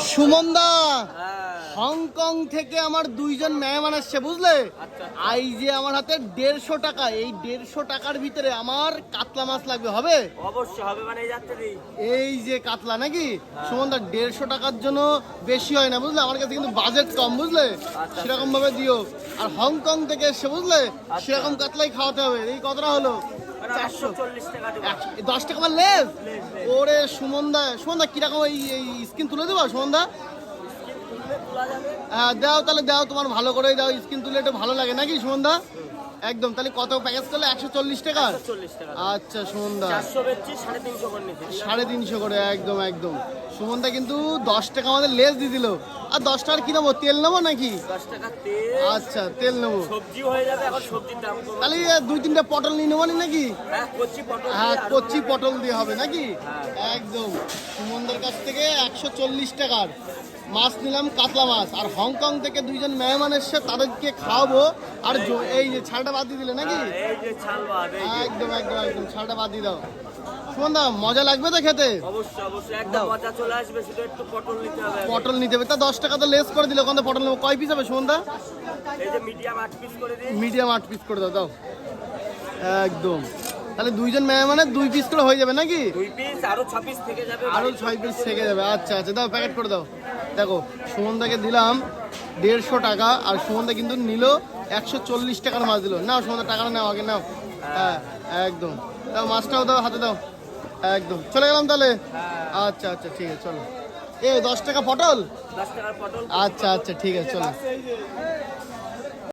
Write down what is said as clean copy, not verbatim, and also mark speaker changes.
Speaker 1: সুমনদা Hong Kong থেকে আমার দুইজন মেহমান আসছে বুঝলে। এই যে আমার হাতে 150 টাকা, এই 150 টাকার ভিতরে আমার কাতলা মাছ লাগবে, হবে?
Speaker 2: অবশ্যই হবে, মানে
Speaker 1: এই যে কাতলা নাকি সুমনদা, 150 টাকার জন্য বেশি হয় না বুঝলে, আমার কাছে কিন্তু বাজেট কম বুঝলে, সেরকম ভাবে দিও। আর হংকং থেকে এসছে বুঝলে, সেরকম কাতলাই খাওয়াতে হবে। এই কতটা হলো? 440 টাকা। 10 টাকা আমার লেস। ওরে সুমনদা, সুমনদা কিরকম এই স্কিন তুলে দেবো সুমনদা? হ্যাঁ দাও, তাহলে দাও, তোমার ভালো করে দাও, স্কিন তুলে একটু ভালো লাগে নাকি সুমনদা? একদম। তাহলে কত প্যাকেজ করলে? 140 টাকা। আচ্ছা সুমনদা, 350 করে। একদম একদম। সুমনদা কিন্তু 10 টাকা আমাদের লেস দিয়ে দিল। আর 10 টাকার কি নেবো? তেল নেবো নাকি?
Speaker 2: 10 টাকা তেল।
Speaker 1: আচ্ছা তেল নেবো।
Speaker 2: সবজি হয়ে যাবে, এখন সবজির দাম কম।
Speaker 1: তাহলে 2-3টা পটল নিয়ে নেবো নাকি?
Speaker 2: হ্যাঁ কচি পটল।
Speaker 1: হ্যাঁ কচি পটল দিয়ে হবে নাকি? একদম। সুমনদার কাছ থেকে 140 টাকার মাছ নিলাম, কাতলা মাছ। আর হংকং থেকে দুইজন মেহমান এসছে, তাদেরকে খাওয়াবো। আর এই যে ছালটা বাদ দিয়ে দিলে নাকি?
Speaker 2: এই যে ছাল বাদ,
Speaker 1: একদম একদম একদম, ছালটা বাদ দিয়ে দাও। সুমনদা মজা লাগবে তো খেতে?
Speaker 2: অবশ্যই অবশ্যই, একদম মজা চলে আসবে, শুধু একটু পটল নিতে হবে।
Speaker 1: পটল নিতে হবে, তা 10 টাকা তো লেস করে দিলে, ওখানে পটল নেবো। কয় পিস হবে সুমনদা?
Speaker 2: এই যে মিডিয়াম 8 পিস করে দিন।
Speaker 1: মিডিয়াম 8 পিস করে দাও, দাও। একদম। তাহলে দুইজন মেহমানের 2 পিস করে হয়ে যাবে নাকি?
Speaker 2: 2 পিস, আরো 6 পিস থেকে যাবে।
Speaker 1: আরো 6 পিস থেকে যাবে। আচ্ছা আচ্ছা, দাও প্যাকেট করে দাও। দেখো সুমনদাকে দিলাম 150 টাকা, আর সুমনদা কিন্তু নিল 140 টাকার মাছ দিল। নাও সুমনদা, টাকাটা নাও আগে, নাও। হ্যাঁ একদম, দাও মাছটাও দাও, হাতে দাও। একদম, চলে গেলাম তাহলে। আচ্ছা আচ্ছা ঠিক আছে, চলো। 10 টাকা পটল।
Speaker 2: 10 টাকার পটল।
Speaker 1: আচ্ছা আচ্ছা ঠিক আছে, চলো।